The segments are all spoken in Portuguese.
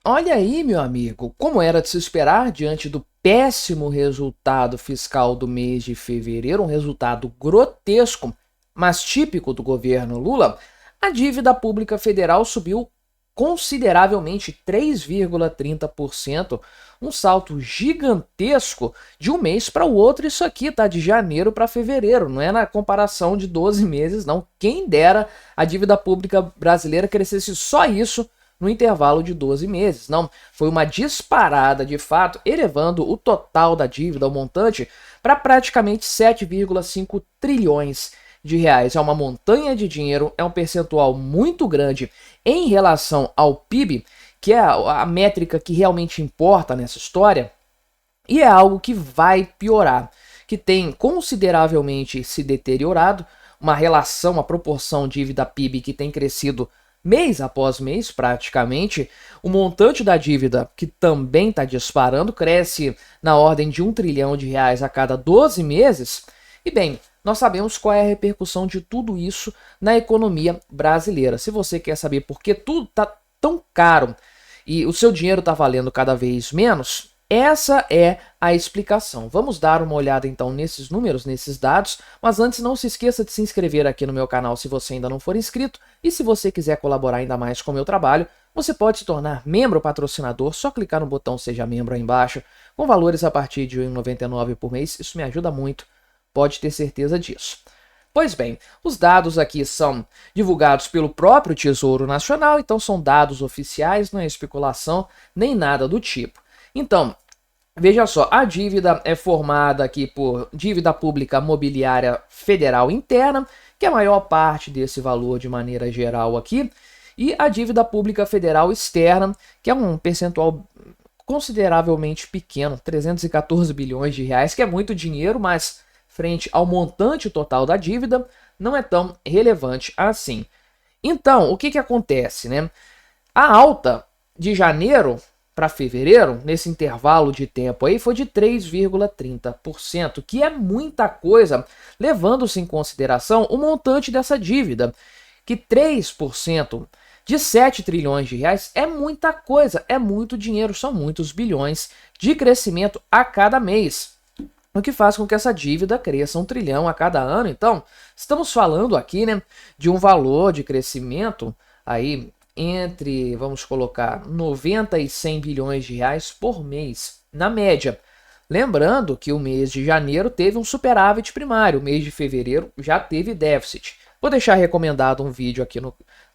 Olha aí, meu amigo, como era de se esperar diante do péssimo resultado fiscal do mês de fevereiro, um resultado grotesco, mas típico do governo Lula, a dívida pública federal subiu consideravelmente 3,30%, um salto gigantesco de um mês para o outro. Isso aqui tá de janeiro para fevereiro, não é na comparação de 12 meses, não. Quem dera a dívida pública brasileira crescesse só isso no intervalo de 12 meses. Não, foi uma disparada de fato, elevando o total da dívida, o montante, para praticamente 7,5 trilhões de reais. É uma montanha de dinheiro, é um percentual muito grande em relação ao PIB, que é a métrica que realmente importa nessa história, e é algo que vai piorar, que tem consideravelmente se deteriorado, uma relação, uma proporção dívida-PIB que tem crescido mês após mês, praticamente. O montante da dívida, que também está disparando, cresce na ordem de 1 trilhão de reais a cada 12 meses. E bem, nós sabemos qual é a repercussão de tudo isso na economia brasileira. Se você quer saber por que tudo está tão caro e o seu dinheiro está valendo cada vez menos, essa é a explicação. Vamos dar uma olhada então nesses números, nesses dados, mas antes não se esqueça de se inscrever aqui no meu canal se você ainda não for inscrito, e se você quiser colaborar ainda mais com o meu trabalho, você pode se tornar membro patrocinador, só clicar no botão Seja Membro aí embaixo, com valores a partir de R$ 1,99 por mês. Isso me ajuda muito, pode ter certeza disso. Pois bem, os dados aqui são divulgados pelo próprio Tesouro Nacional, então são dados oficiais, não é especulação nem nada do tipo. Então, veja só, a dívida é formada aqui por dívida pública mobiliária federal interna, que é a maior parte desse valor de maneira geral aqui, e a dívida pública federal externa, que é um percentual consideravelmente pequeno, 314 bilhões de reais, que é muito dinheiro, mas frente ao montante total da dívida, não é tão relevante assim. Então, o que acontece, né? A alta de janeiro para fevereiro, nesse intervalo de tempo aí, foi de 3,30%, que é muita coisa, levando-se em consideração o montante dessa dívida, que 3% de 7 trilhões de reais é muita coisa, é muito dinheiro, são muitos bilhões de crescimento a cada mês, o que faz com que essa dívida cresça 1 trilhão a cada ano. Então, estamos falando aqui, né, de um valor de crescimento aí entre, vamos colocar, 90 e 100 bilhões de reais por mês, na média. Lembrando que o mês de janeiro teve um superávit primário, o mês de fevereiro já teve déficit. Vou deixar recomendado um vídeo aqui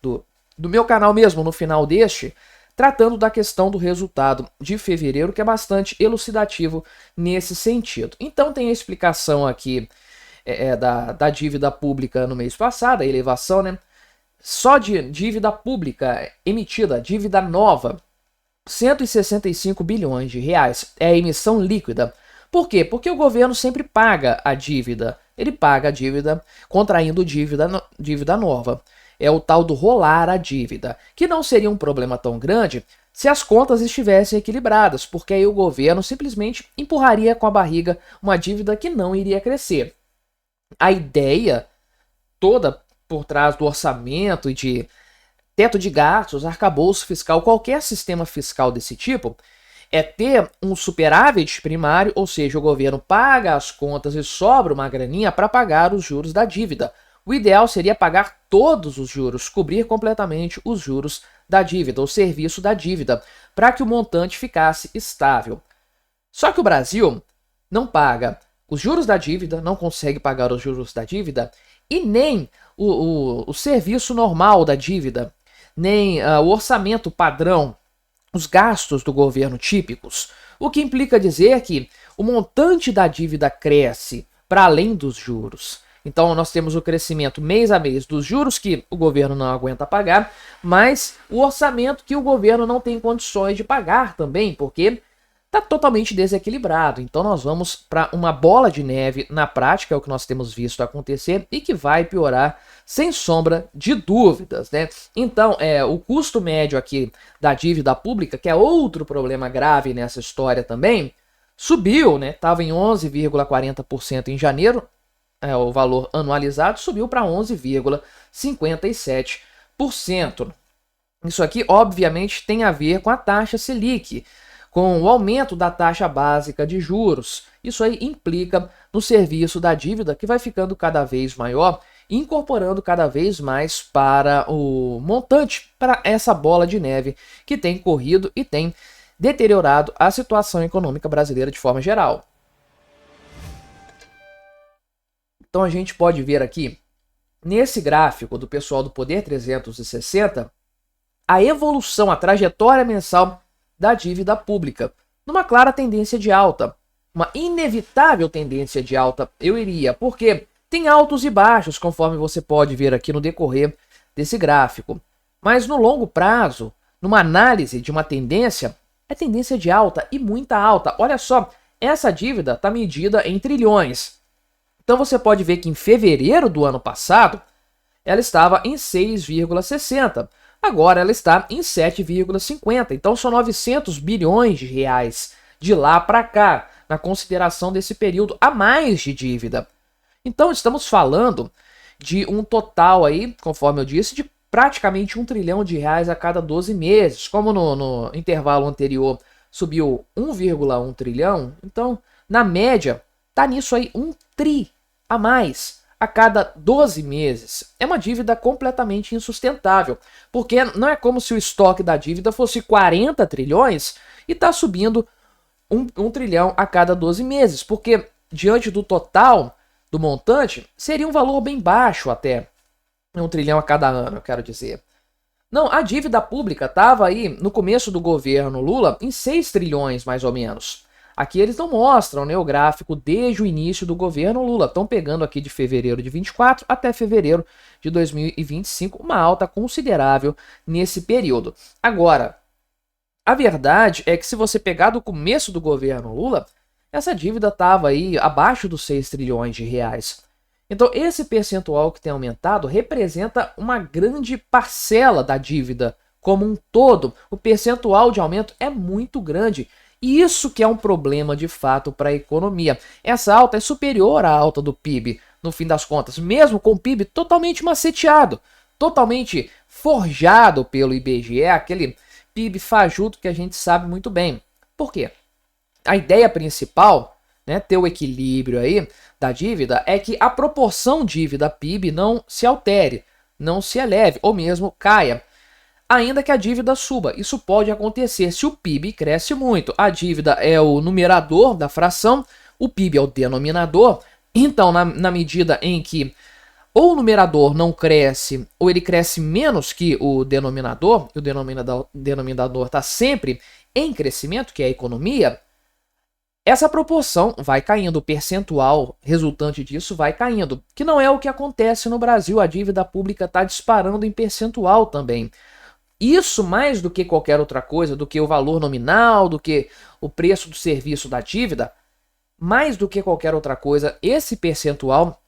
do meu canal mesmo, no final deste, tratando da questão do resultado de fevereiro, que é bastante elucidativo nesse sentido. Então tem a explicação aqui da dívida pública no mês passado, a elevação, né? Só de dívida pública emitida, dívida nova, 165 bilhões de reais é a emissão líquida. Por quê? Porque o governo sempre paga a dívida. Ele paga a dívida contraindo dívida nova. É o tal do rolar a dívida, que não seria um problema tão grande se as contas estivessem equilibradas, porque aí o governo simplesmente empurraria com a barriga uma dívida que não iria crescer. A ideia toda por trás do orçamento e de teto de gastos, arcabouço fiscal, qualquer sistema fiscal desse tipo, é ter um superávit primário, ou seja, o governo paga as contas e sobra uma graninha para pagar os juros da dívida. O ideal seria pagar todos os juros, cobrir completamente os juros da dívida, o serviço da dívida, para que o montante ficasse estável. Só que o Brasil não paga os juros da dívida, não consegue pagar os juros da dívida, e nem o serviço normal da dívida, nem o orçamento padrão, os gastos do governo típicos, o que implica dizer que o montante da dívida cresce para além dos juros. Então nós temos o crescimento mês a mês dos juros que o governo não aguenta pagar, mas o orçamento que o governo não tem condições de pagar também, porque está totalmente desequilibrado. Então nós vamos para uma bola de neve na prática, é o que nós temos visto acontecer e que vai piorar sem sombra de dúvidas, né? Então, o custo médio aqui da dívida pública, que é outro problema grave nessa história também, subiu, né? Estava em 11,40% em janeiro, o valor anualizado subiu para 11,57%. Isso aqui, obviamente, tem a ver com a taxa Selic, com o aumento da taxa básica de juros. Isso aí implica no serviço da dívida, que vai ficando cada vez maior, incorporando cada vez mais para o montante, para essa bola de neve que tem corrido e tem deteriorado a situação econômica brasileira de forma geral. Então a gente pode ver aqui, nesse gráfico do pessoal do Poder 360, a evolução, a trajetória mensal da dívida pública, numa clara tendência de alta, uma inevitável tendência de alta, eu iria, porque tem altos e baixos, conforme você pode ver aqui no decorrer desse gráfico. Mas no longo prazo, numa análise de uma tendência, é tendência de alta e muita alta. Olha só, essa dívida está medida em trilhões. Então você pode ver que em fevereiro do ano passado, ela estava em 6,60. Agora ela está em 7,50. Então são 900 bilhões de reais de lá para cá, na consideração desse período a mais de dívida. Então estamos falando de um total aí, conforme eu disse, de praticamente 1 trilhão de reais a cada 12 meses. Como no intervalo anterior subiu 1,1 trilhão, então na média tá nisso aí 1 tri a mais a cada 12 meses. É uma dívida completamente insustentável, porque não é como se o estoque da dívida fosse 40 trilhões e está subindo 1 trilhão a cada 12 meses, porque diante do total do montante, seria um valor bem baixo até. 1 trilhão a cada ano, eu quero dizer. Não, a dívida pública estava aí, no começo do governo Lula, em 6 trilhões, mais ou menos. Aqui eles não mostram, né, o gráfico desde o início do governo Lula. Estão pegando aqui de fevereiro de 24 até fevereiro de 2025, uma alta considerável nesse período. Agora, a verdade é que se você pegar do começo do governo Lula, essa dívida estava aí abaixo dos 6 trilhões de reais. Então esse percentual que tem aumentado representa uma grande parcela da dívida como um todo. O percentual de aumento é muito grande. E isso que é um problema de fato para a economia. Essa alta é superior à alta do PIB, no fim das contas, mesmo com o PIB totalmente maceteado, totalmente forjado pelo IBGE, aquele PIB fajuto que a gente sabe muito bem. Por quê? A ideia principal, né, ter o equilíbrio aí da dívida, é que a proporção dívida-PIB não se altere, não se eleve, ou mesmo caia, ainda que a dívida suba. Isso pode acontecer se o PIB cresce muito. A dívida é o numerador da fração, o PIB é o denominador. Então, na medida em que ou o numerador não cresce, ou ele cresce menos que o denominador, e o denominador está sempre em crescimento, que é a economia, essa proporção vai caindo, o percentual resultante disso vai caindo, que não é o que acontece no Brasil. A dívida pública está disparando em percentual também. Isso, mais do que qualquer outra coisa, do que o valor nominal, do que o preço do serviço da dívida, mais do que qualquer outra coisa, esse percentual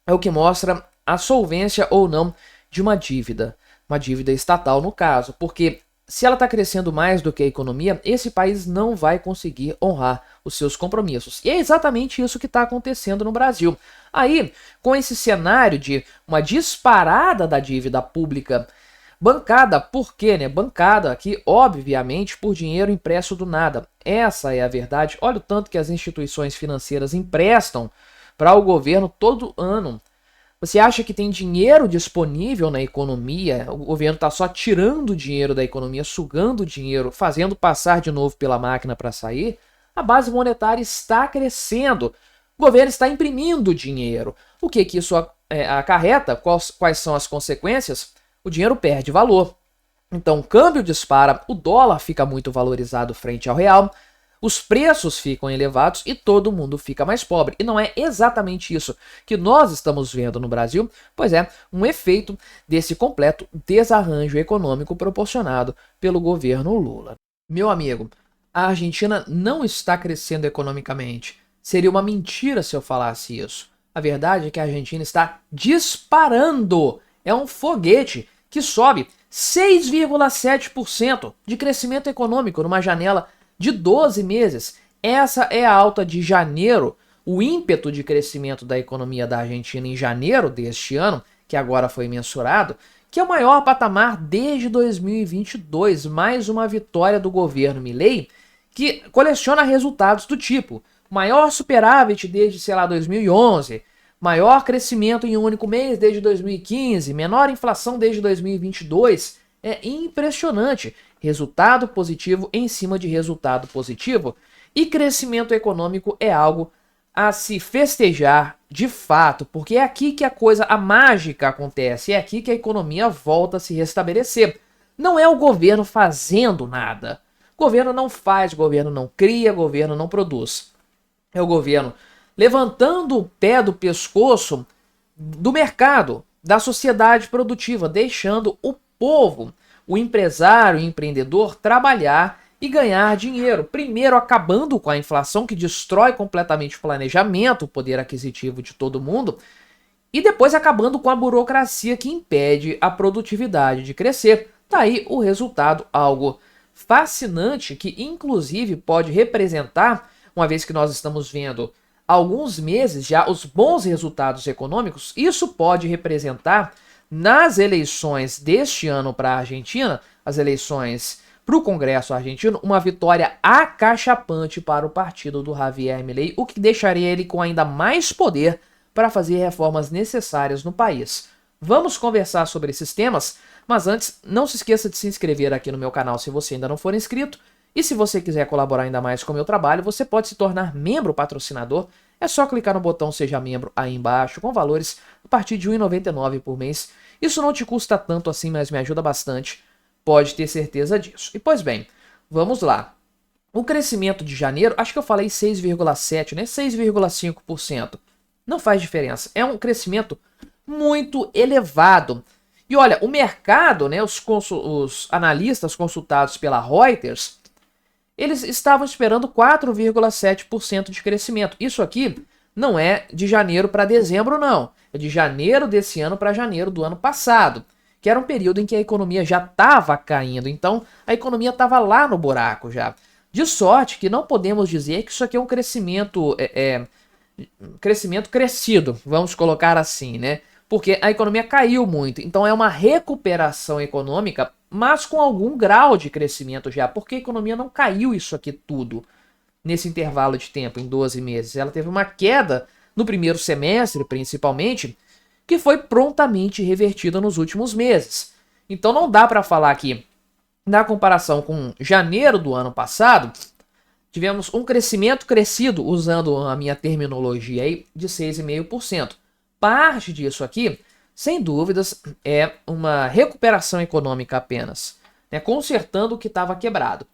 é o que mostra a solvência ou não de uma dívida estatal no caso, porque se ela está crescendo mais do que a economia, esse país não vai conseguir honrar os seus compromissos. E é exatamente isso que está acontecendo no Brasil. Aí, com esse cenário de uma disparada da dívida pública, bancada, por quê, né? Bancada aqui, obviamente, por dinheiro impresso do nada. Essa é a verdade. Olha o tanto que as instituições financeiras emprestam para o governo todo ano. Você acha que tem dinheiro disponível na economia? O governo está só tirando dinheiro da economia, sugando dinheiro, fazendo passar de novo pela máquina para sair? A base monetária está crescendo. O governo está imprimindo dinheiro. O que isso acarreta? Quais são as consequências? O dinheiro perde valor. Então o câmbio dispara, o dólar fica muito valorizado frente ao real, os preços ficam elevados e todo mundo fica mais pobre. E não é exatamente isso que nós estamos vendo no Brasil, pois é um efeito desse completo desarranjo econômico proporcionado pelo governo Lula. Meu amigo, a Argentina não está crescendo economicamente. Seria uma mentira se eu falasse isso. A verdade é que a Argentina está disparando. É um foguete que sobe 6,7% de crescimento econômico numa janela de 12 meses. Essa é a alta de janeiro, o ímpeto de crescimento da economia da Argentina em janeiro deste ano, que agora foi mensurado, que é o maior patamar desde 2022, mais uma vitória do governo Milei, que coleciona resultados do tipo maior superávit desde, sei lá, 2011, maior crescimento em um único mês desde 2015, menor inflação desde 2022. É impressionante. Resultado positivo em cima de resultado positivo. E crescimento econômico é algo a se festejar de fato, porque é aqui que a mágica acontece, é aqui que a economia volta a se restabelecer. Não é o governo fazendo nada. O governo não faz, o governo não cria, o governo não produz. É o governo levantando o pé do pescoço do mercado, da sociedade produtiva, deixando o povo, o empresário e empreendedor trabalhar e ganhar dinheiro. Primeiro acabando com a inflação, que destrói completamente o planejamento, o poder aquisitivo de todo mundo, e depois acabando com a burocracia que impede a produtividade de crescer. Tá aí o resultado, algo fascinante que inclusive pode representar, uma vez que nós estamos vendo há alguns meses já os bons resultados econômicos, isso pode representar nas eleições deste ano para a Argentina, as eleições para o Congresso argentino, uma vitória acachapante para o partido do Javier Milei, o que deixaria ele com ainda mais poder para fazer reformas necessárias no país. Vamos conversar sobre esses temas, mas antes, não se esqueça de se inscrever aqui no meu canal se você ainda não for inscrito, e se você quiser colaborar ainda mais com o meu trabalho, você pode se tornar membro patrocinador. É só clicar no botão Seja Membro aí embaixo, com valores a partir de R$ 1,99 por mês. Isso não te custa tanto assim, mas me ajuda bastante. Pode ter certeza disso. E pois bem, vamos lá. O crescimento de janeiro, acho que eu falei 6,7, né? 6,5%. Não faz diferença. É um crescimento muito elevado. E olha, o mercado, né, os analistas consultados pela Reuters, eles estavam esperando 4,7% de crescimento. Isso aqui não é de janeiro para dezembro, não. É de janeiro desse ano para janeiro do ano passado, que era um período em que a economia já estava caindo. Então, a economia estava lá no buraco já. De sorte que não podemos dizer que isso aqui é um crescimento, crescimento crescido, vamos colocar assim, né? Porque a economia caiu muito. Então, é uma recuperação econômica, mas com algum grau de crescimento já, porque a economia não caiu isso aqui tudo nesse intervalo de tempo, em 12 meses. Ela teve uma queda no primeiro semestre, principalmente, que foi prontamente revertida nos últimos meses. Então não dá para falar que, na comparação com janeiro do ano passado, tivemos um crescimento crescido, usando a minha terminologia aí, de 6,5%. Parte disso aqui, sem dúvidas, é uma recuperação econômica apenas, né, consertando o que estava quebrado.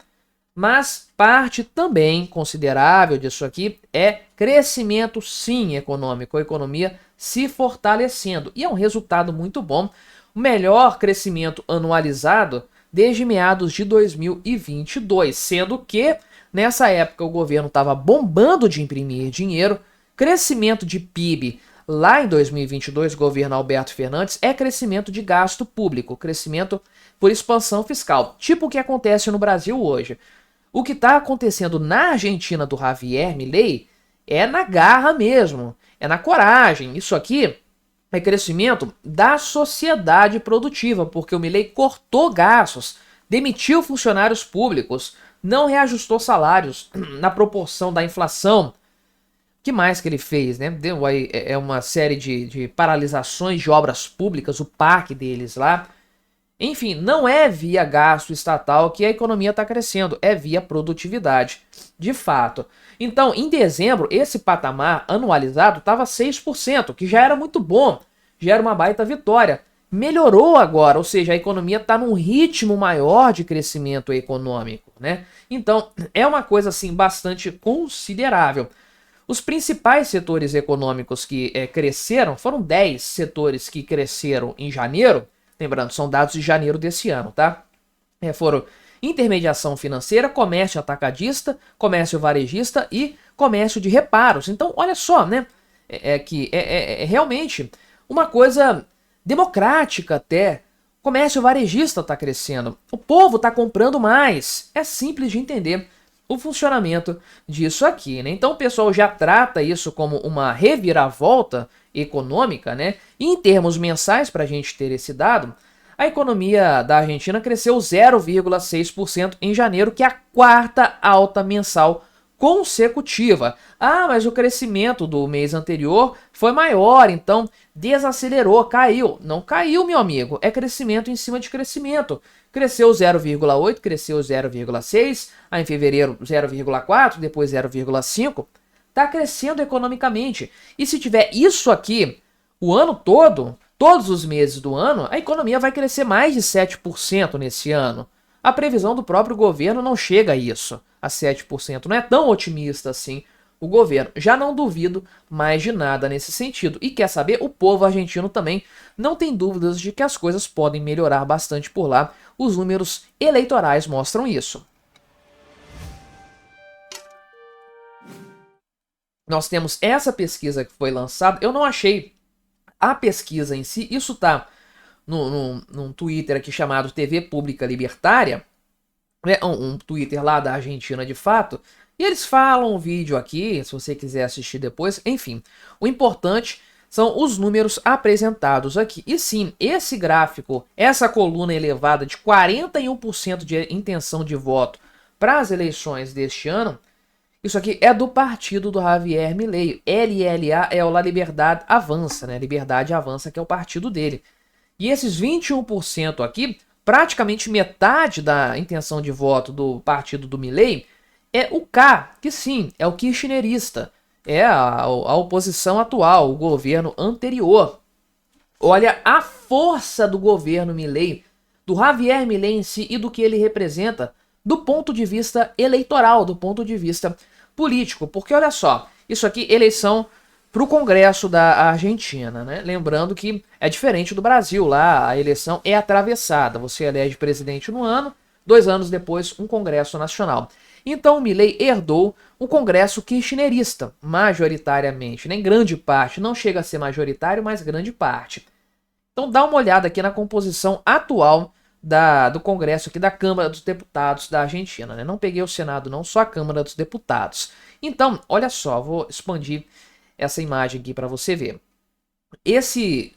Mas parte também considerável disso aqui é crescimento, sim, econômico, a economia se fortalecendo. E é um resultado muito bom, o melhor crescimento anualizado desde meados de 2022, sendo que nessa época o governo estava bombando de imprimir dinheiro, crescimento de PIB. Lá em 2022, governo Alberto Fernandes, é crescimento de gasto público, crescimento por expansão fiscal, tipo o que acontece no Brasil hoje. O que está acontecendo na Argentina do Javier Milei é na garra mesmo, é na coragem. Isso aqui é crescimento da sociedade produtiva, porque o Milei cortou gastos, demitiu funcionários públicos, não reajustou salários na proporção da inflação. Que mais que ele fez, né? Deu aí uma série de paralisações de obras públicas, o PAC deles lá. Enfim, não é via gasto estatal que a economia está crescendo, é via produtividade, de fato. Então, em dezembro, esse patamar anualizado estava 6%, que já era muito bom, já era uma baita vitória. Melhorou agora, ou seja, a economia está num ritmo maior de crescimento econômico, né? Então, é uma coisa assim bastante considerável. Os principais setores econômicos que cresceram, foram 10 setores que cresceram em janeiro, lembrando, são dados de janeiro desse ano, tá? Foram intermediação financeira, comércio atacadista, comércio varejista e comércio de reparos. Então, olha só, né? É realmente uma coisa democrática até. O comércio varejista está crescendo. O povo está comprando mais. É simples de entender o funcionamento disso aqui, né? Então o pessoal já trata isso como uma reviravolta econômica, né? E em termos mensais, para a gente ter esse dado, A economia da Argentina cresceu 0,6% em janeiro, que é a quarta alta mensal consecutiva. Ah, mas o crescimento do mês anterior foi maior, então desacelerou, caiu. Não caiu, meu amigo, é crescimento em cima de crescimento. Cresceu 0,8, cresceu 0,6, aí em fevereiro 0,4, depois 0,5. Tá crescendo economicamente. E se tiver isso aqui o ano todo, todos os meses do ano, a economia vai crescer mais de 7% nesse ano. A previsão do próprio governo não chega a isso, a 7%. Não é tão otimista assim o governo. Já não duvido mais de nada nesse sentido. E quer saber? O povo argentino também não tem dúvidas de que as coisas podem melhorar bastante por lá. Os números eleitorais mostram isso. Nós temos essa pesquisa que foi lançada. Eu não achei a pesquisa em si, isso tá num Twitter aqui chamado TV Pública Libertária, né, um Twitter lá da Argentina de fato, e eles falam um vídeo aqui, se você quiser assistir depois, enfim. O importante são os números apresentados aqui. E sim, esse gráfico, essa coluna elevada de 41% de intenção de voto para as eleições deste ano, isso aqui é do partido do Javier Milei. LLA é o La Liberdade Avança, né? Liberdade Avança, que é o partido dele. E esses 21% aqui, praticamente metade da intenção de voto do partido do Milei, é o K, que sim, é o kirchnerista. É a oposição atual, o governo anterior. Olha a força do governo Milei, do Javier Milei em si e do que ele representa do ponto de vista eleitoral, do ponto de vista político. Porque olha só, isso aqui, eleição para o Congresso da Argentina, né? Lembrando que é diferente do Brasil, lá a eleição é atravessada. Você elege presidente no ano, 2 anos depois um Congresso Nacional. Então o Milei herdou um Congresso kirchnerista, majoritariamente, né? Em grande parte, não chega a ser majoritário, mas grande parte. Então dá uma olhada aqui na composição atual do Congresso aqui da Câmara dos Deputados da Argentina, né? Não peguei o Senado não, só a Câmara dos Deputados. Então, olha só, vou expandir essa imagem aqui para você ver. Esses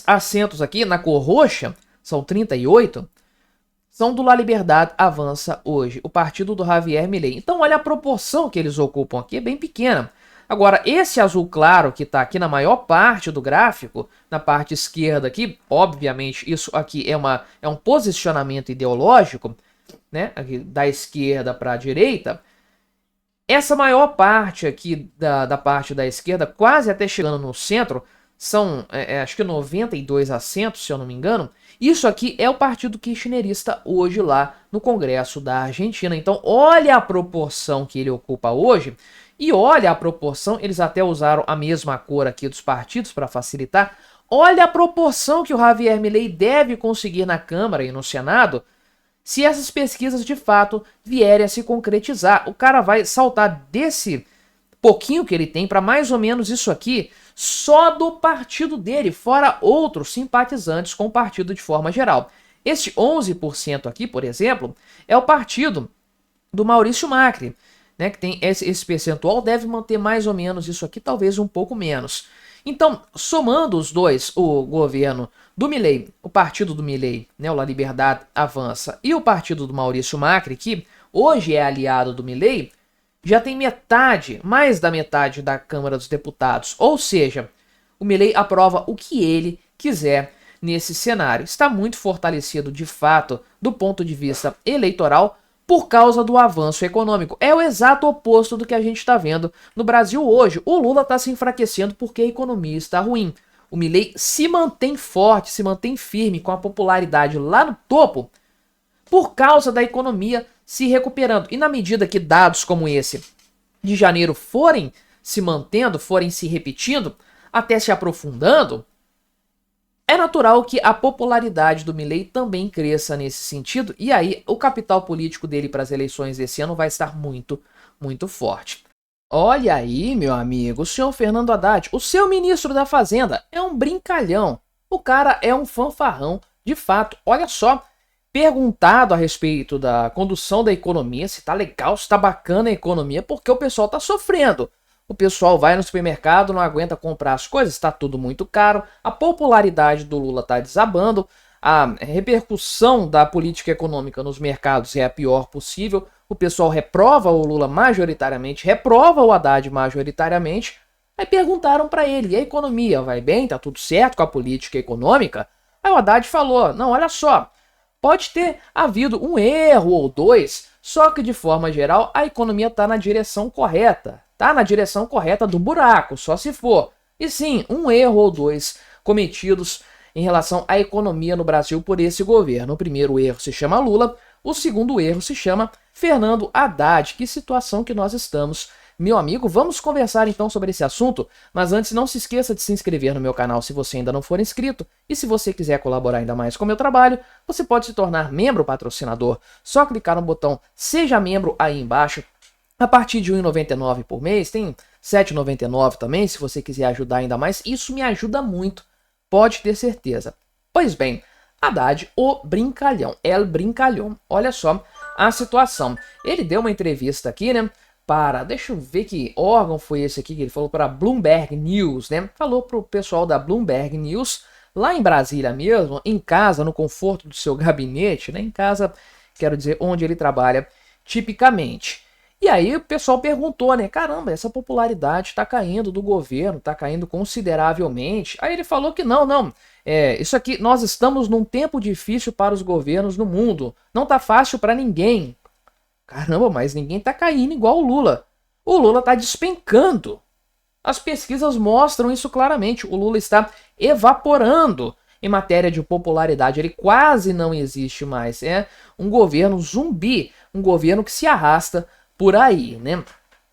assentos aqui na cor roxa, são 38, são do La Liberdade Avança hoje, o partido do Javier Milei. Então olha a proporção que eles ocupam aqui, é bem pequena. Agora, esse azul claro que está aqui na maior parte do gráfico, na parte esquerda aqui, obviamente isso aqui é um posicionamento ideológico, né? Aqui, da esquerda para a direita. Essa maior parte aqui da parte da esquerda, quase até chegando no centro, são acho que 92 assentos, se eu não me engano. Isso aqui é o partido kirchnerista hoje lá no Congresso da Argentina. Então olha a proporção que ele ocupa hoje. E olha a proporção, eles até usaram a mesma cor aqui dos partidos para facilitar. Olha a proporção que o Javier Milei deve conseguir na Câmara e no Senado se essas pesquisas de fato vierem a se concretizar. O cara vai saltar desse pouquinho que ele tem para mais ou menos isso aqui só do partido dele, fora outros simpatizantes com o partido de forma geral. Este 11% aqui, por exemplo, é o partido do Maurício Macri, né, que tem esse percentual, deve manter mais ou menos isso aqui, talvez um pouco menos. Então, somando os dois, o governo do Milei, o partido do Milei, né, o La Liberdade Avança, e o partido do Maurício Macri, que hoje é aliado do Milei, já tem metade, mais da metade da Câmara dos Deputados. Ou seja, o Milei aprova o que ele quiser nesse cenário. Está muito fortalecido, de fato, do ponto de vista eleitoral, por causa do avanço econômico. É o exato oposto do que a gente está vendo no Brasil hoje. O Lula está se enfraquecendo porque a economia está ruim. O Milei se mantém forte, se mantém firme, com a popularidade lá no topo, por causa da economia se recuperando. E na medida que dados como esse de janeiro forem se mantendo, forem se repetindo, até se aprofundando, é natural que a popularidade do Milei também cresça nesse sentido, e aí o capital político dele para as eleições desse ano vai estar muito, muito forte. Olha aí, meu amigo, o senhor Fernando Haddad, o seu ministro da Fazenda, é um brincalhão. O cara é um fanfarrão, de fato. Olha só, perguntado a respeito da condução da economia, se tá legal, se tá bacana a economia, porque o pessoal tá sofrendo. O pessoal vai no supermercado, não aguenta comprar as coisas, está tudo muito caro, a popularidade do Lula está desabando, a repercussão da política econômica nos mercados é a pior possível, o pessoal reprova o Lula majoritariamente, reprova o Haddad majoritariamente. Aí perguntaram para ele, e a economia vai bem? Tá tudo certo com a política econômica? Aí o Haddad falou, não, olha só, pode ter havido um erro ou dois, só que de forma geral a economia está na direção correta. Tá na direção correta do buraco, só se for. E sim, um erro ou dois cometidos em relação à economia no Brasil por esse governo. O primeiro erro se chama Lula, o segundo erro se chama Fernando Haddad. Que situação que nós estamos, meu amigo. Vamos conversar então sobre esse assunto, mas antes não se esqueça de se inscrever no meu canal se você ainda não for inscrito, e se você quiser colaborar ainda mais com o meu trabalho, você pode se tornar membro patrocinador. Só clicar no botão Seja Membro aí embaixo. A partir de R$ 1,99 por mês, tem R$ 7,99 também, se você quiser ajudar ainda mais. Isso me ajuda muito, pode ter certeza. Pois bem, Haddad, o brincalhão, El Brincalhão. Olha só a situação. Ele deu uma entrevista aqui, né, para, deixa eu ver que órgão foi esse aqui que ele falou, para Bloomberg News, né? Falou pro pessoal da Bloomberg News, lá em Brasília mesmo, em casa, no conforto do seu gabinete, né? Em casa, quero dizer, onde ele trabalha tipicamente. E aí o pessoal perguntou, né, caramba, essa popularidade está caindo do governo, está caindo consideravelmente. Aí ele falou que não, isso aqui, nós estamos num tempo difícil para os governos no mundo, não tá fácil para ninguém. Caramba, mas ninguém tá caindo igual o Lula. O Lula tá despencando. As pesquisas mostram isso claramente, o Lula está evaporando em matéria de popularidade, ele quase não existe mais, é um governo zumbi, um governo que se arrasta por aí, né?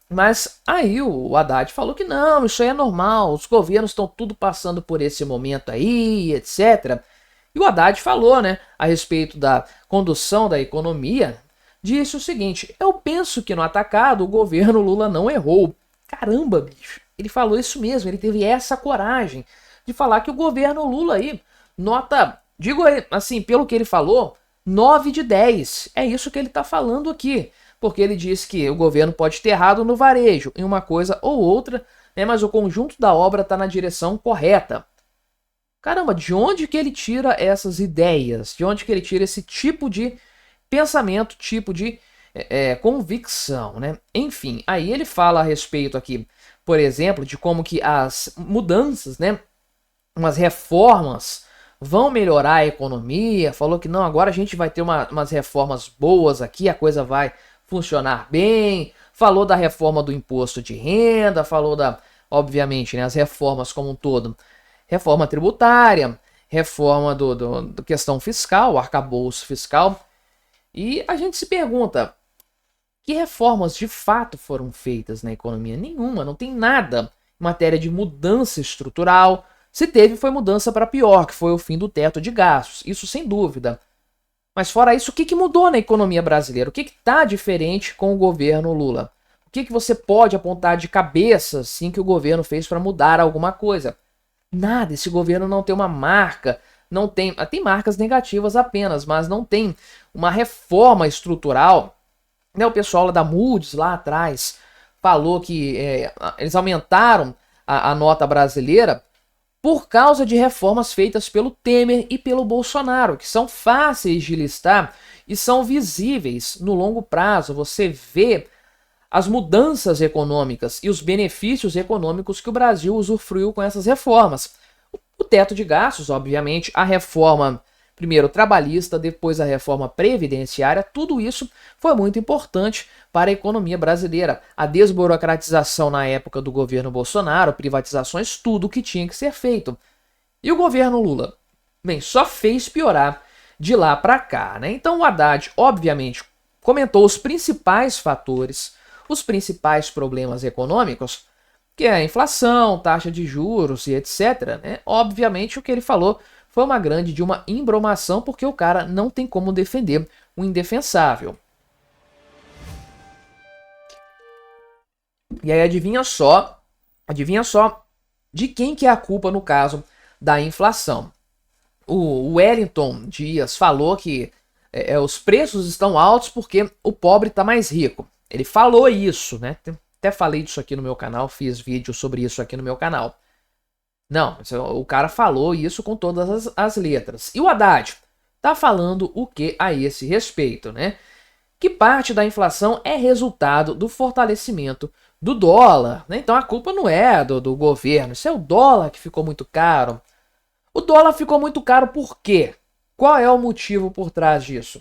Mas aí o Haddad falou que não, isso aí é normal, os governos estão tudo passando por esse momento aí, etc. E o Haddad falou, né, a respeito da condução da economia, disse o seguinte, eu penso que no atacado o governo Lula não errou. Caramba, bicho, ele falou isso mesmo, ele teve essa coragem de falar que o governo Lula aí, nota, digo assim, pelo que ele falou, 9 de 10, é isso que ele tá falando aqui. Porque ele disse que o governo pode ter errado no varejo, em uma coisa ou outra, né, mas o conjunto da obra está na direção correta. Caramba, de onde que ele tira essas ideias? De onde que ele tira esse tipo de pensamento, tipo de convicção, né? Enfim, aí ele fala a respeito aqui, por exemplo, de como que as mudanças, né, umas reformas vão melhorar a economia, falou que não, agora a gente vai ter umas reformas boas aqui, a coisa vai funcionar bem, falou da reforma do imposto de renda, falou da, obviamente, né, as reformas como um todo, reforma tributária, reforma do questão fiscal, arcabouço fiscal, e a gente se pergunta, que reformas de fato foram feitas na economia? Nenhuma, não tem nada em matéria de mudança estrutural, se teve foi mudança para pior, que foi o fim do teto de gastos, isso sem dúvida. Mas fora isso, o que mudou na economia brasileira? O que está diferente com o governo Lula? O que você pode apontar de cabeça, assim, que o governo fez para mudar alguma coisa? Nada, esse governo não tem uma marca, não tem, tem marcas negativas apenas, mas não tem uma reforma estrutural. Né, o pessoal lá da Moody's, lá atrás, falou que eles aumentaram a nota brasileira por causa de reformas feitas pelo Temer e pelo Bolsonaro, que são fáceis de listar e são visíveis no longo prazo. Você vê as mudanças econômicas e os benefícios econômicos que o Brasil usufruiu com essas reformas. O teto de gastos, obviamente, a reforma, primeiro trabalhista, depois a reforma previdenciária, tudo isso foi muito importante para a economia brasileira. A desburocratização na época do governo Bolsonaro, privatizações, tudo que tinha que ser feito. E o governo Lula? Bem, só fez piorar de lá para cá, né? Então o Haddad, obviamente, comentou os principais fatores, os principais problemas econômicos, que é a inflação, taxa de juros e etc. Né? Obviamente o que ele falou foi uma grande de uma embromação, porque o cara não tem como defender o indefensável. E aí adivinha só de quem que é a culpa no caso da inflação. O Wellington Dias falou que os preços estão altos porque o pobre está mais rico. Ele falou isso, né? Até falei disso aqui no meu canal, fiz vídeo sobre isso aqui no meu canal. Não, o cara falou isso com todas as letras. E o Haddad tá falando o que a esse respeito, né? Que parte da inflação é resultado do fortalecimento do dólar, né? Então a culpa não é do governo, isso é o dólar que ficou muito caro. O dólar ficou muito caro por quê? Qual é o motivo por trás disso?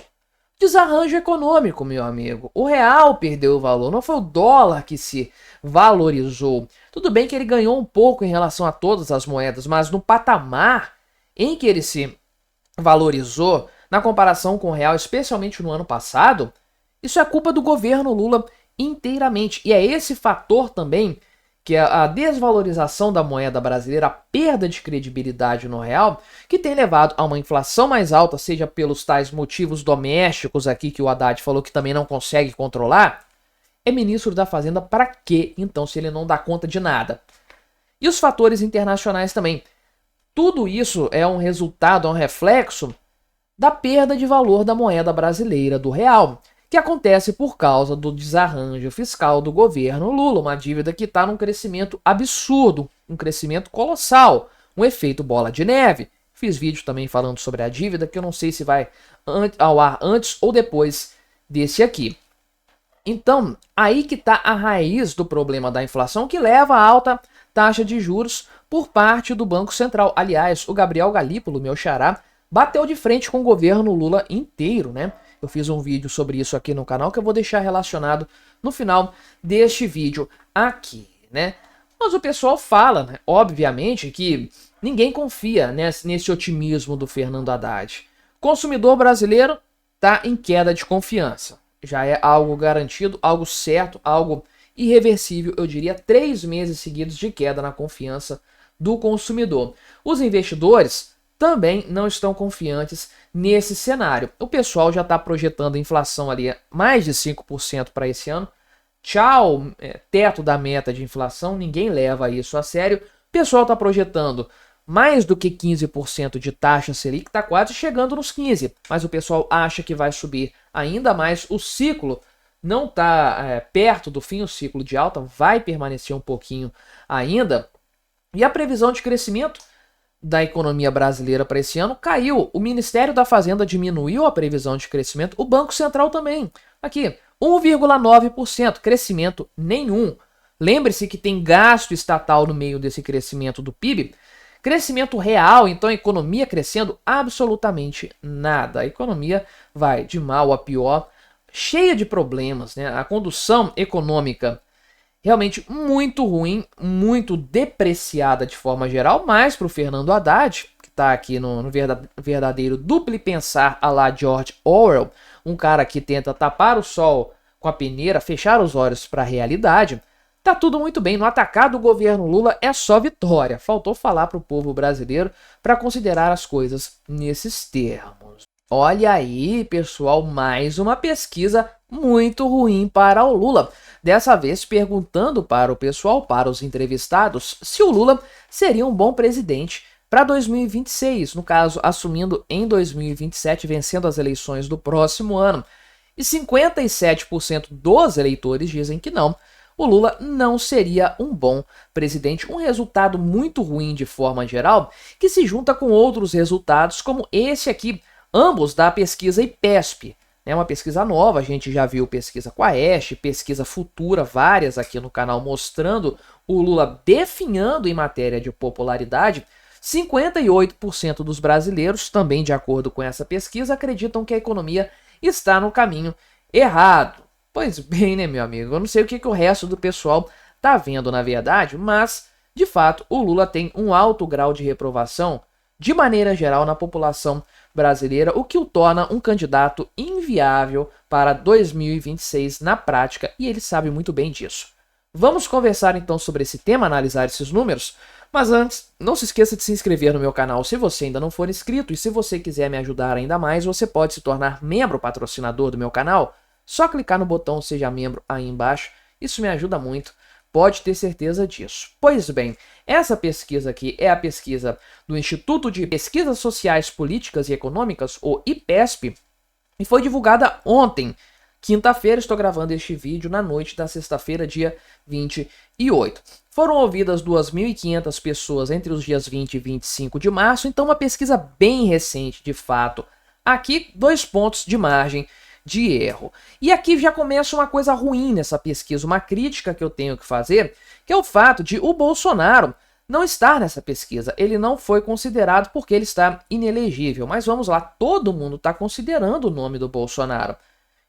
Desarranjo econômico, meu amigo. O real perdeu o valor, não foi o dólar que se valorizou. Tudo bem que ele ganhou um pouco em relação a todas as moedas, mas no patamar em que ele se valorizou, na comparação com o real, especialmente no ano passado, isso é culpa do governo Lula inteiramente. E é esse fator também, que é a desvalorização da moeda brasileira, a perda de credibilidade no real, que tem levado a uma inflação mais alta, seja pelos tais motivos domésticos aqui que o Haddad falou que também não consegue controlar. É ministro da Fazenda para quê, então, se ele não dá conta de nada? E os fatores internacionais também. Tudo isso é um resultado, é um reflexo da perda de valor da moeda brasileira, do real, que acontece por causa do desarranjo fiscal do governo Lula, uma dívida que está num crescimento absurdo, um crescimento colossal, um efeito bola de neve. Fiz vídeo também falando sobre a dívida, que eu não sei se vai ao ar antes ou depois desse aqui. Então, aí que está a raiz do problema da inflação, que leva a alta taxa de juros por parte do Banco Central. Aliás, o Gabriel Galípolo, meu xará, bateu de frente com o governo Lula inteiro, né? Eu fiz um vídeo sobre isso aqui no canal que eu vou deixar relacionado no final deste vídeo aqui, né? Mas o pessoal fala, né, obviamente, que ninguém confia nesse otimismo do Fernando Haddad. O consumidor brasileiro está em queda de confiança. Já é algo garantido, algo certo, algo irreversível, eu diria 3 meses seguidos de queda na confiança do consumidor. Os investidores também não estão confiantes nesse cenário. O pessoal já está projetando inflação ali mais de 5% para esse ano. Tchau, teto da meta de inflação, ninguém leva isso a sério. O pessoal está projetando mais do que 15% de taxa Selic, está quase chegando nos 15%, mas o pessoal acha que vai subir ainda mais. O ciclo não está perto do fim, o ciclo de alta vai permanecer um pouquinho ainda. E a previsão de crescimento da economia brasileira para esse ano caiu. O Ministério da Fazenda diminuiu a previsão de crescimento, o Banco Central também. Aqui, 1,9%, crescimento nenhum. Lembre-se que tem gasto estatal no meio desse crescimento do PIB. Crescimento real, então a economia crescendo, absolutamente nada. A economia vai de mal a pior, cheia de problemas, né? A condução econômica realmente muito ruim, muito depreciada de forma geral, mas para o Fernando Haddad, que está aqui no verdadeiro duplo pensar à la George Orwell, um cara que tenta tapar o sol com a peneira, fechar os olhos para a realidade, tá tudo muito bem. No atacado do governo Lula é só vitória. Faltou falar para o povo brasileiro para considerar as coisas nesses termos. Olha aí, pessoal, mais uma pesquisa muito ruim para o Lula. Dessa vez perguntando para o pessoal, para os entrevistados, se o Lula seria um bom presidente para 2026, no caso, assumindo em 2027, vencendo as eleições do próximo ano. E 57% dos eleitores dizem que não. O Lula não seria um bom presidente, um resultado muito ruim de forma geral, que se junta com outros resultados como esse aqui, ambos da pesquisa IPESP. É uma pesquisa nova, a gente já viu pesquisa Quaest, pesquisa Futura, várias aqui no canal mostrando o Lula definhando em matéria de popularidade. 58% dos brasileiros, também de acordo com essa pesquisa, acreditam que a economia está no caminho errado. Pois bem, né, meu amigo? Eu não sei o que o resto do pessoal tá vendo, na verdade, mas, de fato, o Lula tem um alto grau de reprovação, de maneira geral, na população brasileira, o que o torna um candidato inviável para 2026 na prática, e ele sabe muito bem disso. Vamos conversar então sobre esse tema, analisar esses números, mas antes, não se esqueça de se inscrever no meu canal se você ainda não for inscrito, e se você quiser me ajudar ainda mais, você pode se tornar membro patrocinador do meu canal. Só clicar no botão Seja Membro aí embaixo, isso me ajuda muito, pode ter certeza disso. Pois bem, essa pesquisa aqui é a pesquisa do Instituto de Pesquisas Sociais, Políticas e Econômicas, o IPESP, e foi divulgada ontem, quinta-feira, estou gravando este vídeo na noite da sexta-feira, dia 28. Foram ouvidas 2.500 pessoas entre os dias 20 e 25 de março, então uma pesquisa bem recente, de fato. Aqui, 2 pontos de margem de erro. E aqui já começa uma coisa ruim nessa pesquisa, uma crítica que eu tenho que fazer, que é o fato de o Bolsonaro não estar nessa pesquisa. Ele não foi considerado porque ele está inelegível. Mas vamos lá, todo mundo está considerando o nome do Bolsonaro.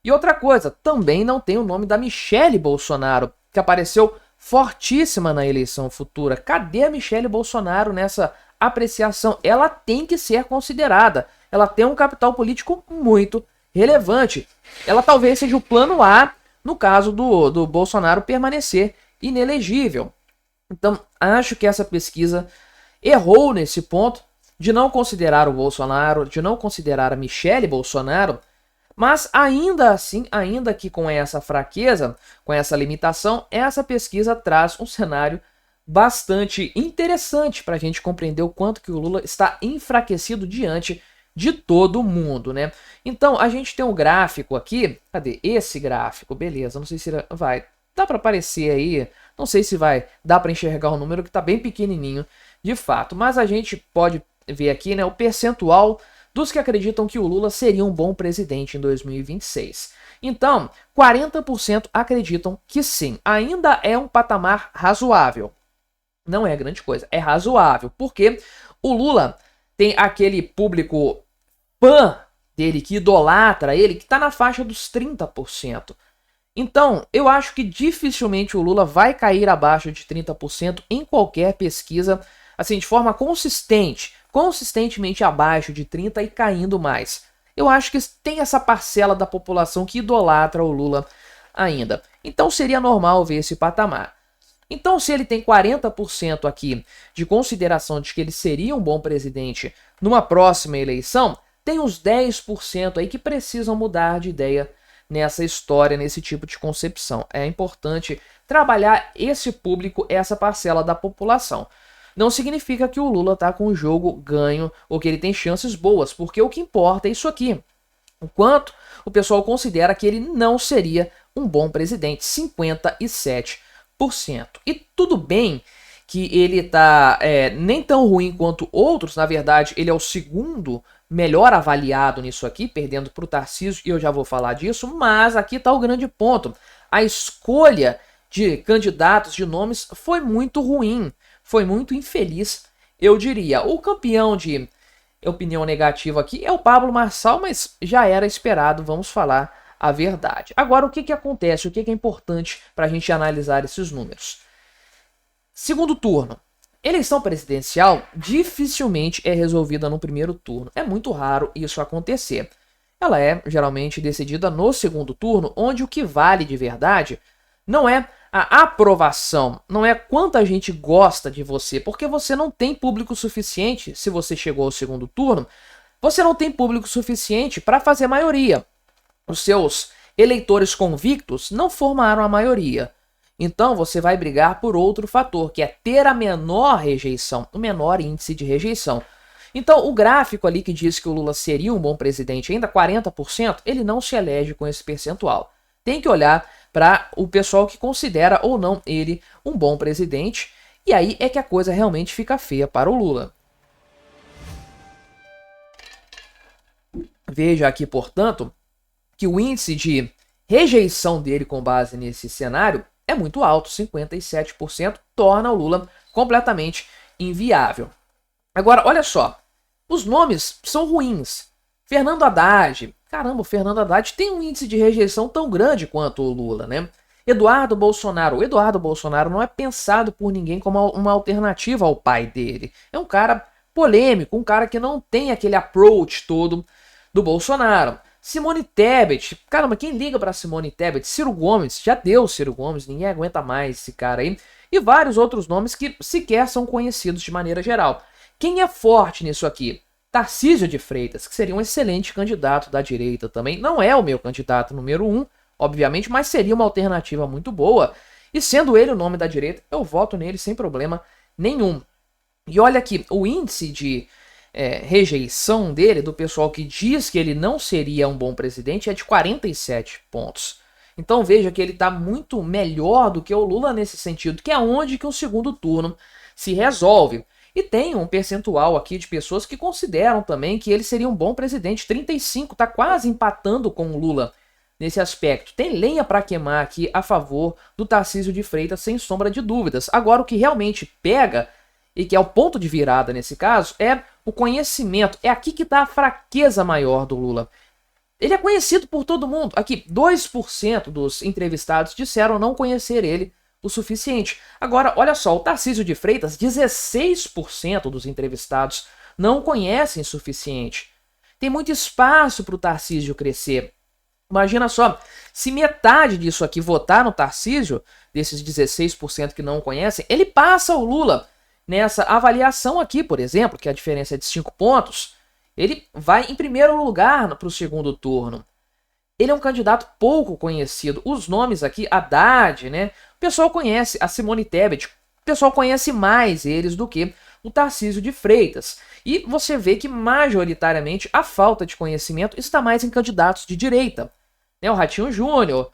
E outra coisa, também não tem o nome da Michele Bolsonaro, que apareceu fortíssima na eleição futura. Cadê a Michele Bolsonaro nessa apreciação? Ela tem que ser considerada. Ela tem um capital político muito relevante. Ela talvez seja o plano A no caso do Bolsonaro permanecer inelegível. Então, acho que essa pesquisa errou nesse ponto de não considerar o Bolsonaro, de não considerar a Michele Bolsonaro, mas ainda assim, ainda que com essa fraqueza, com essa limitação, essa pesquisa traz um cenário bastante interessante para a gente compreender o quanto que o Lula está enfraquecido diante de todo mundo, né? Então, a gente tem um gráfico aqui, cadê? Esse gráfico, beleza, não sei se vai, dá para aparecer aí, não sei se vai, dá para enxergar o número que está bem pequenininho, de fato, mas a gente pode ver aqui, né, o percentual dos que acreditam que o Lula seria um bom presidente em 2026. Então, 40% acreditam que sim, ainda é um patamar razoável. Não é grande coisa, é razoável, porque o Lula tem aquele público fã dele, que idolatra ele, que está na faixa dos 30%. Então, eu acho que dificilmente o Lula vai cair abaixo de 30% em qualquer pesquisa, assim, de forma consistentemente abaixo de 30% e caindo mais. Eu acho que tem essa parcela da população que idolatra o Lula ainda. Então, seria normal ver esse patamar. Então, se ele tem 40% aqui de consideração de que ele seria um bom presidente numa próxima eleição, tem uns 10% aí que precisam mudar de ideia nessa história, nesse tipo de concepção. É importante trabalhar esse público, essa parcela da população. Não significa que o Lula está com o jogo ganho ou que ele tem chances boas, porque o que importa é isso aqui. O quanto o pessoal considera que ele não seria um bom presidente, 57%. E tudo bem que ele tá nem tão ruim quanto outros, na verdade ele é o segundo melhor avaliado nisso aqui, perdendo para o Tarcísio, e eu já vou falar disso, mas aqui está o grande ponto. A escolha de candidatos, de nomes, foi muito ruim, foi muito infeliz, eu diria. O campeão de opinião negativa aqui é o Pablo Marçal, mas já era esperado, vamos falar a verdade. Agora, o que que acontece? O que que é importante para a gente analisar esses números? Segundo turno. Eleição presidencial dificilmente é resolvida no primeiro turno. É muito raro isso acontecer. Ela é geralmente decidida no segundo turno, onde o que vale de verdade não é a aprovação, não é quanta gente gosta de você, porque você não tem público suficiente, se você chegou ao segundo turno, você não tem público suficiente para fazer maioria. Os seus eleitores convictos não formaram a maioria. Então você vai brigar por outro fator, que é ter a menor rejeição, o menor índice de rejeição. Então o gráfico ali que diz que o Lula seria um bom presidente, ainda 40%, ele não se elege com esse percentual. Tem que olhar para o pessoal que considera ou não ele um bom presidente, e aí é que a coisa realmente fica feia para o Lula. Veja aqui, portanto, que o índice de rejeição dele com base nesse cenário é muito alto, 57%, torna o Lula completamente inviável. Agora, olha só, os nomes são ruins. Fernando Haddad, caramba, o Fernando Haddad tem um índice de rejeição tão grande quanto o Lula, né? Eduardo Bolsonaro, o Eduardo Bolsonaro não é pensado por ninguém como uma alternativa ao pai dele. É um cara polêmico, um cara que não tem aquele approach todo do Bolsonaro. Simone Tebet, caramba, quem liga pra Simone Tebet? Ciro Gomes, já deu Ciro Gomes, ninguém aguenta mais esse cara aí. E vários outros nomes que sequer são conhecidos de maneira geral. Quem é forte nisso aqui? Tarcísio de Freitas, que seria um excelente candidato da direita também. Não é o meu candidato número 1, obviamente, mas seria uma alternativa muito boa. E sendo ele o nome da direita, eu voto nele sem problema nenhum. E olha aqui, o índice de rejeição dele, do pessoal que diz que ele não seria um bom presidente, é de 47 pontos. Então veja que ele está muito melhor do que o Lula nesse sentido, que é onde que o segundo turno se resolve. E tem um percentual aqui de pessoas que consideram também que ele seria um bom presidente. 35, está quase empatando com o Lula nesse aspecto. Tem lenha para queimar aqui a favor do Tarcísio de Freitas, sem sombra de dúvidas. Agora, o que realmente pega, e que é o ponto de virada nesse caso, é o conhecimento. É aqui que está a fraqueza maior do Lula. Ele é conhecido por todo mundo. Aqui, 2% dos entrevistados disseram não conhecer ele o suficiente. Agora, olha só, o Tarcísio de Freitas, 16% dos entrevistados não conhecem o suficiente. Tem muito espaço para o Tarcísio crescer. Imagina só, se metade disso aqui votar no Tarcísio, desses 16% que não conhecem, ele passa o Lula nessa avaliação aqui, por exemplo, que a diferença é de 5 pontos. Ele vai em primeiro lugar para o segundo turno. Ele é um candidato pouco conhecido. Os nomes aqui, Haddad, né? O pessoal conhece, a Simone Tebet, o pessoal conhece mais eles do que o Tarcísio de Freitas. E você vê que, majoritariamente, a falta de conhecimento está mais em candidatos de direita. O Ratinho Júnior,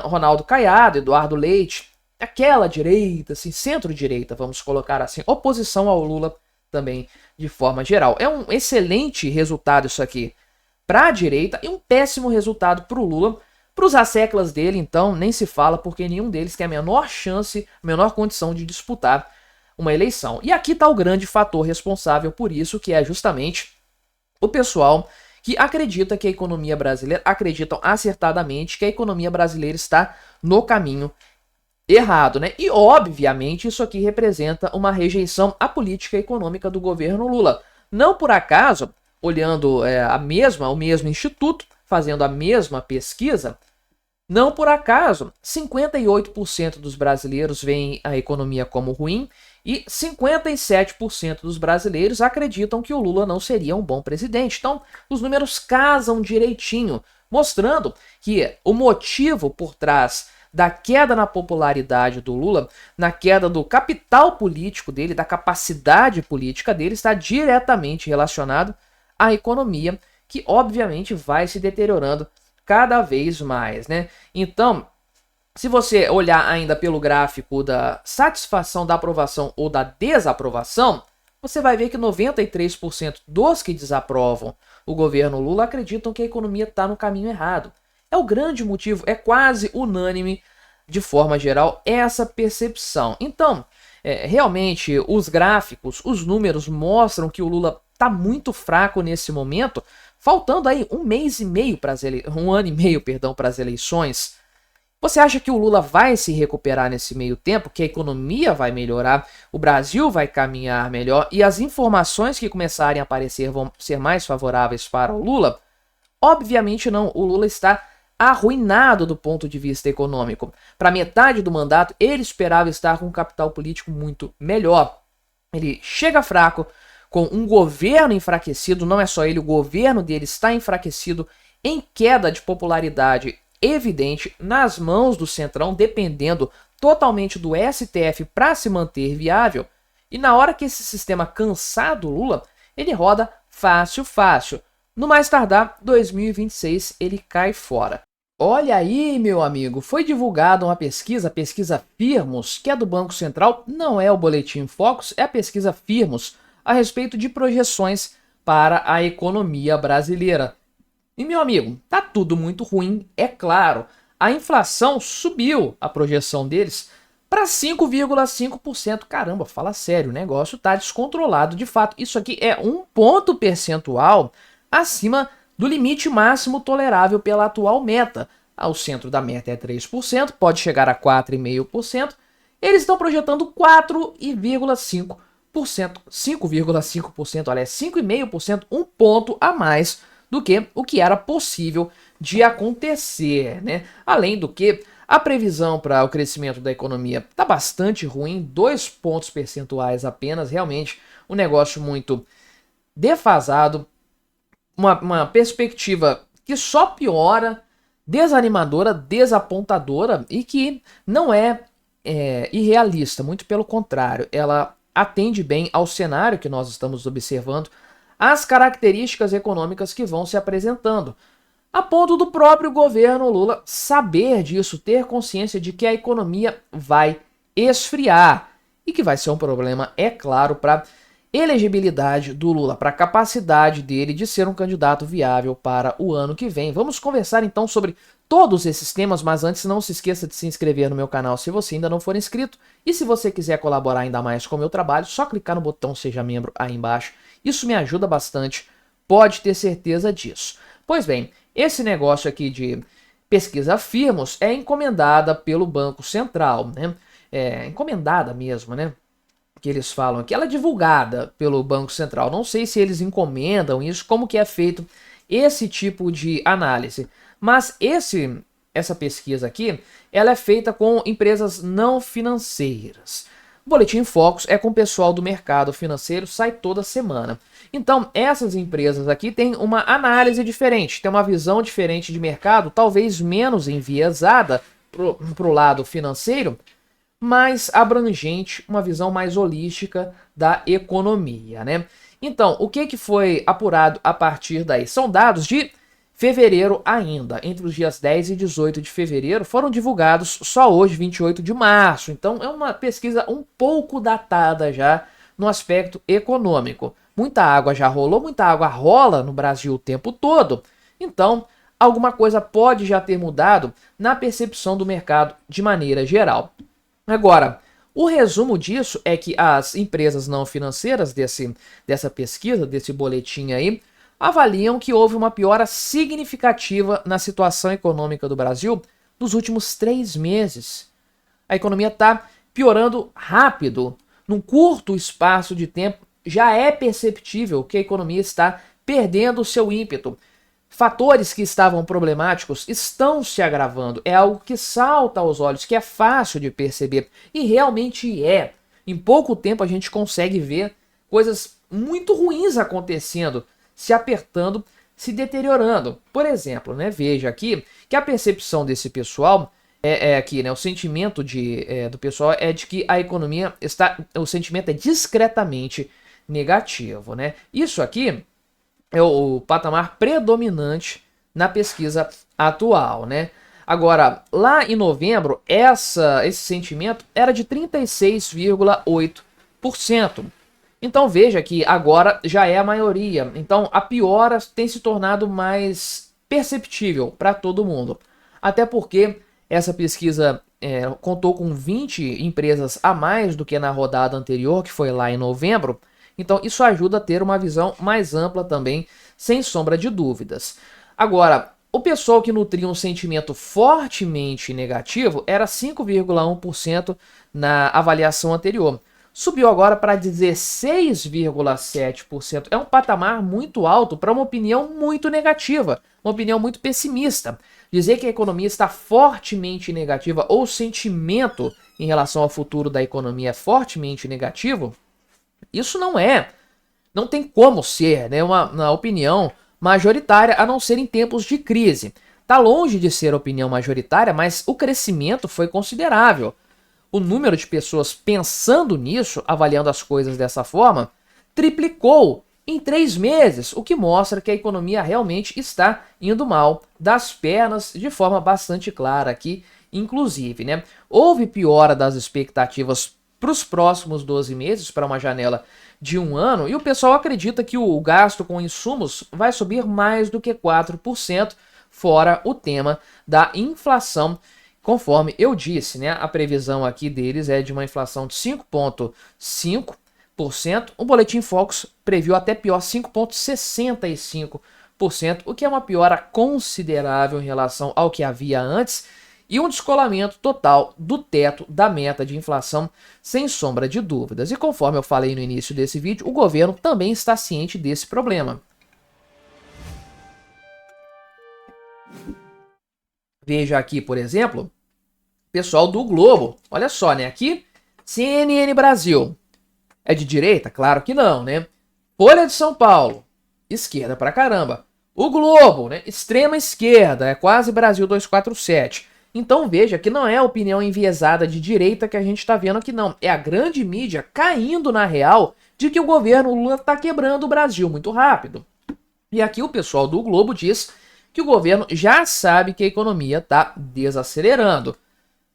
Ronaldo Caiado, Eduardo Leite, aquela direita, assim, centro-direita, vamos colocar assim, oposição ao Lula também, de forma geral. É um excelente resultado isso aqui para a direita e um péssimo resultado para o Lula. Para os asseclas dele, então, nem se fala, porque nenhum deles tem a menor chance, a menor condição de disputar uma eleição. E aqui está o grande fator responsável por isso, que é justamente o pessoal que acredita que a economia brasileira, acreditam acertadamente que a economia brasileira está no caminho errado, né? E, obviamente, isso aqui representa uma rejeição à política econômica do governo Lula. Não por acaso, olhando o mesmo instituto, fazendo a mesma pesquisa, não por acaso, 58% dos brasileiros veem a economia como ruim e 57% dos brasileiros acreditam que o Lula não seria um bom presidente. Então, os números casam direitinho, mostrando que o motivo por trás da queda na popularidade do Lula, na queda do capital político dele, da capacidade política dele, está diretamente relacionado à economia, que obviamente vai se deteriorando cada vez mais, né? Então, se você olhar ainda pelo gráfico da satisfação da aprovação ou da desaprovação, você vai ver que 93% dos que desaprovam o governo Lula acreditam que a economia está no caminho errado. É o grande motivo, é quase unânime, de forma geral, essa percepção. Então, realmente, os gráficos, os números mostram que o Lula está muito fraco nesse momento, faltando aí um ano e meio para as eleições. Você acha que o Lula vai se recuperar nesse meio tempo, que a economia vai melhorar, o Brasil vai caminhar melhor e as informações que começarem a aparecer vão ser mais favoráveis para o Lula? Obviamente não, o Lula está arruinado do ponto de vista econômico. Para metade do mandato, ele esperava estar com um capital político muito melhor. Ele chega fraco, com um governo enfraquecido, não é só ele, o governo dele está enfraquecido, em queda de popularidade evidente, nas mãos do Centrão, dependendo totalmente do STF para se manter viável. E na hora que esse sistema cansar do Lula, ele roda fácil, fácil. No mais tardar, 2026, ele cai fora. Olha aí, meu amigo, foi divulgada uma pesquisa, a pesquisa Firmus, que é do Banco Central, não é o Boletim Focus, é a pesquisa Firmus, a respeito de projeções para a economia brasileira. E, meu amigo, tá tudo muito ruim, é claro. A inflação subiu, a projeção deles, para 5,5%. Caramba, fala sério, o negócio tá descontrolado de fato. Isso aqui é um ponto percentual acima do limite máximo tolerável pela atual meta. O centro da meta é 3%, pode chegar a 4,5%. Eles estão projetando 4,5%. 5,5%, olha, é 5,5%, um ponto a mais do que o que era possível de acontecer, né? Além do que, a previsão para o crescimento da economia está bastante ruim, 2 pontos percentuais apenas, realmente um negócio muito defasado, uma perspectiva que só piora, desanimadora, desapontadora e que não é irrealista, muito pelo contrário, ela atende bem ao cenário que nós estamos observando as características econômicas que vão se apresentando, a ponto do próprio governo Lula saber disso, ter consciência de que a economia vai esfriar e que vai ser um problema, é claro, para elegibilidade do Lula, para a capacidade dele de ser um candidato viável para o ano que vem. Vamos conversar então sobre todos esses temas, mas antes não se esqueça de se inscrever no meu canal se você ainda não for inscrito. E se você quiser colaborar ainda mais com o meu trabalho, só clicar no botão Seja Membro aí embaixo. Isso me ajuda bastante, pode ter certeza disso. Pois bem, esse negócio aqui de pesquisa Firmus é encomendada pelo Banco Central, né? É encomendada mesmo, né? Que eles falam aqui, ela é divulgada pelo Banco Central. Não sei se eles encomendam isso, como que é feito esse tipo de análise. Mas essa pesquisa aqui, ela é feita com empresas não financeiras. O Boletim Focus é com o pessoal do mercado financeiro, sai toda semana. Então, essas empresas aqui têm uma análise diferente, têm uma visão diferente de mercado, talvez menos enviesada para o lado financeiro, mais abrangente, uma visão mais holística da economia, né? Então, o que foi apurado a partir daí? São dados de fevereiro ainda, entre os dias 10 e 18 de fevereiro, foram divulgados só hoje, 28 de março. Então, é uma pesquisa um pouco datada já no aspecto econômico. Muita água já rolou, muita água rola no Brasil o tempo todo. Então, alguma coisa pode já ter mudado na percepção do mercado de maneira geral. Agora, o resumo disso é que as empresas não financeiras dessa pesquisa, desse boletim aí, avaliam que houve uma piora significativa na situação econômica do Brasil nos últimos 3 meses. A economia está piorando rápido. Num curto espaço de tempo, já é perceptível que a economia está perdendo o seu ímpeto. Fatores que estavam problemáticos estão se agravando. É algo que salta aos olhos, que é fácil de perceber. E realmente é. Em pouco tempo a gente consegue ver coisas muito ruins acontecendo, se apertando, se deteriorando. Por exemplo, né, veja aqui que a percepção desse pessoal é aqui, né, o sentimento do pessoal é de que a economia o sentimento é discretamente negativo, né? Isso aqui é o patamar predominante na pesquisa atual, né? Agora, lá em novembro, esse sentimento era de 36,8%. Então veja que agora já é a maioria. Então a piora tem se tornado mais perceptível para todo mundo. Até porque essa pesquisa contou com 20 empresas a mais do que na rodada anterior, que foi lá em novembro. Então isso ajuda a ter uma visão mais ampla também, sem sombra de dúvidas. Agora, o pessoal que nutria um sentimento fortemente negativo era 5,1% na avaliação anterior. Subiu agora para 16,7%. É um patamar muito alto para uma opinião muito negativa, uma opinião muito pessimista. Dizer que a economia está fortemente negativa ou o sentimento em relação ao futuro da economia é fortemente negativo, isso não tem como ser, né, uma opinião majoritária, a não ser em tempos de crise. Está longe de ser opinião majoritária, mas o crescimento foi considerável. O número de pessoas pensando nisso, avaliando as coisas dessa forma, triplicou em 3 meses, o que mostra que a economia realmente está indo mal das pernas de forma bastante clara aqui, inclusive, né? Houve piora das expectativas para os próximos 12 meses, para uma janela de 1 ano, e o pessoal acredita que o gasto com insumos vai subir mais do que 4%, fora o tema da inflação. Conforme eu disse, né, a previsão aqui deles é de uma inflação de 5,5%. O Boletim Focus previu até pior, 5,65%, o que é uma piora considerável em relação ao que havia antes e um descolamento total do teto da meta de inflação, sem sombra de dúvidas. E conforme eu falei no início desse vídeo, o governo também está ciente desse problema. Veja aqui, por exemplo, pessoal do Globo. Olha só, né? Aqui, CNN Brasil. É de direita? Claro que não, né? Folha de São Paulo. Esquerda pra caramba. O Globo, né? Extrema esquerda. É quase Brasil 247. Então veja que não é a opinião enviesada de direita que a gente está vendo aqui não. É a grande mídia caindo na real de que o governo Lula está quebrando o Brasil muito rápido. E aqui o pessoal do Globo diz que o governo já sabe que a economia está desacelerando.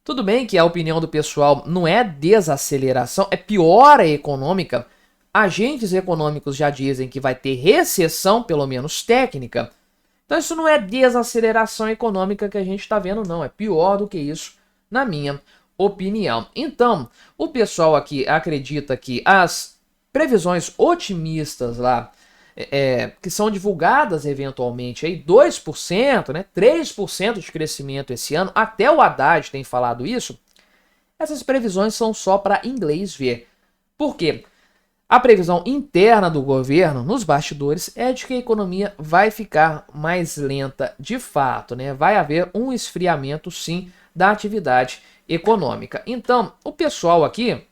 Tudo bem que a opinião do pessoal não é desaceleração, é piora econômica. Agentes econômicos já dizem que vai ter recessão, pelo menos técnica. Então isso não é desaceleração econômica que a gente está vendo, não. É pior do que isso, na minha opinião. Então, o pessoal aqui acredita que as previsões otimistas lá, que são divulgadas eventualmente, aí 2%, né, 3% de crescimento esse ano, até o Haddad tem falado isso, essas previsões são só para inglês ver. Por quê? A previsão interna do governo, nos bastidores, é de que a economia vai ficar mais lenta de fato, né? Vai haver um esfriamento, sim, da atividade econômica. Então, o pessoal aqui,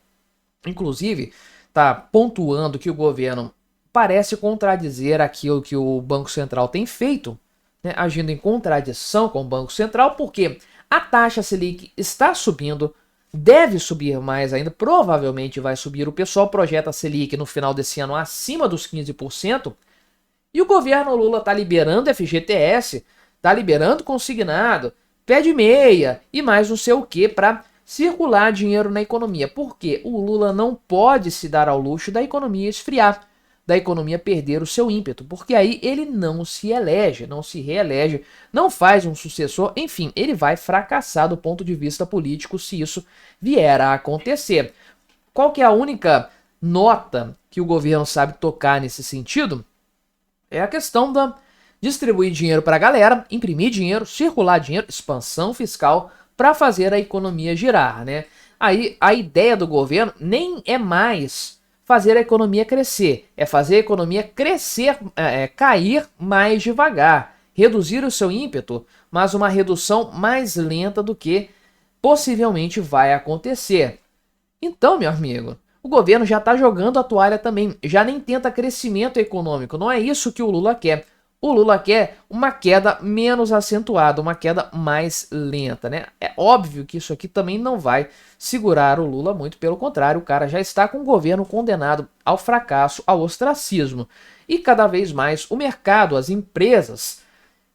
inclusive, está pontuando que o governo parece contradizer aquilo que o Banco Central tem feito, né? Agindo em contradição com o Banco Central, porque a taxa Selic está subindo, deve subir mais ainda, provavelmente vai subir. O pessoal projeta a Selic no final desse ano acima dos 15%, e o governo Lula está liberando FGTS, está liberando consignado, pé de meia e mais não sei o que para circular dinheiro na economia. Porque o Lula não pode se dar ao luxo da economia esfriar, da economia perder o seu ímpeto, porque aí ele não se elege, não se reelege, não faz um sucessor, enfim, ele vai fracassar do ponto de vista político se isso vier a acontecer. Qual que é a única nota que o governo sabe tocar nesse sentido? É a questão da distribuir dinheiro para a galera, imprimir dinheiro, circular dinheiro, expansão fiscal para fazer a economia girar, né? Aí a ideia do governo nem é mais fazer a economia crescer, é fazer a economia crescer, cair mais devagar, reduzir o seu ímpeto, mas uma redução mais lenta do que possivelmente vai acontecer. Então, meu amigo, o governo já está jogando a toalha também, já nem tenta crescimento econômico, não é isso que o Lula quer. O Lula quer uma queda menos acentuada, uma queda mais lenta, né? É óbvio que isso aqui também não vai segurar o Lula, muito pelo contrário, o cara já está com o governo condenado ao fracasso, ao ostracismo. E cada vez mais o mercado, as empresas,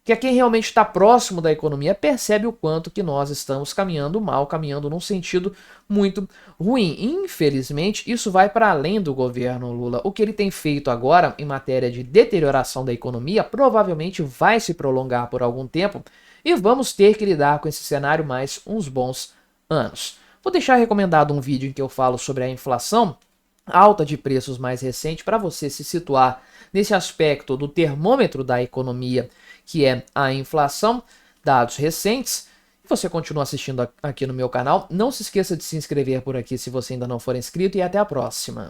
que é quem realmente está próximo da economia, percebe o quanto que nós estamos caminhando mal, caminhando num sentido muito ruim. Infelizmente, isso vai para além do governo Lula. O que ele tem feito agora em matéria de deterioração da economia provavelmente vai se prolongar por algum tempo e vamos ter que lidar com esse cenário mais uns bons anos. Vou deixar recomendado um vídeo em que eu falo sobre a inflação alta de preços mais recente para você se situar nesse aspecto do termômetro da economia, que é a inflação, dados recentes. Você continua assistindo aqui no meu canal. Não se esqueça de se inscrever por aqui se você ainda não for inscrito e até a próxima.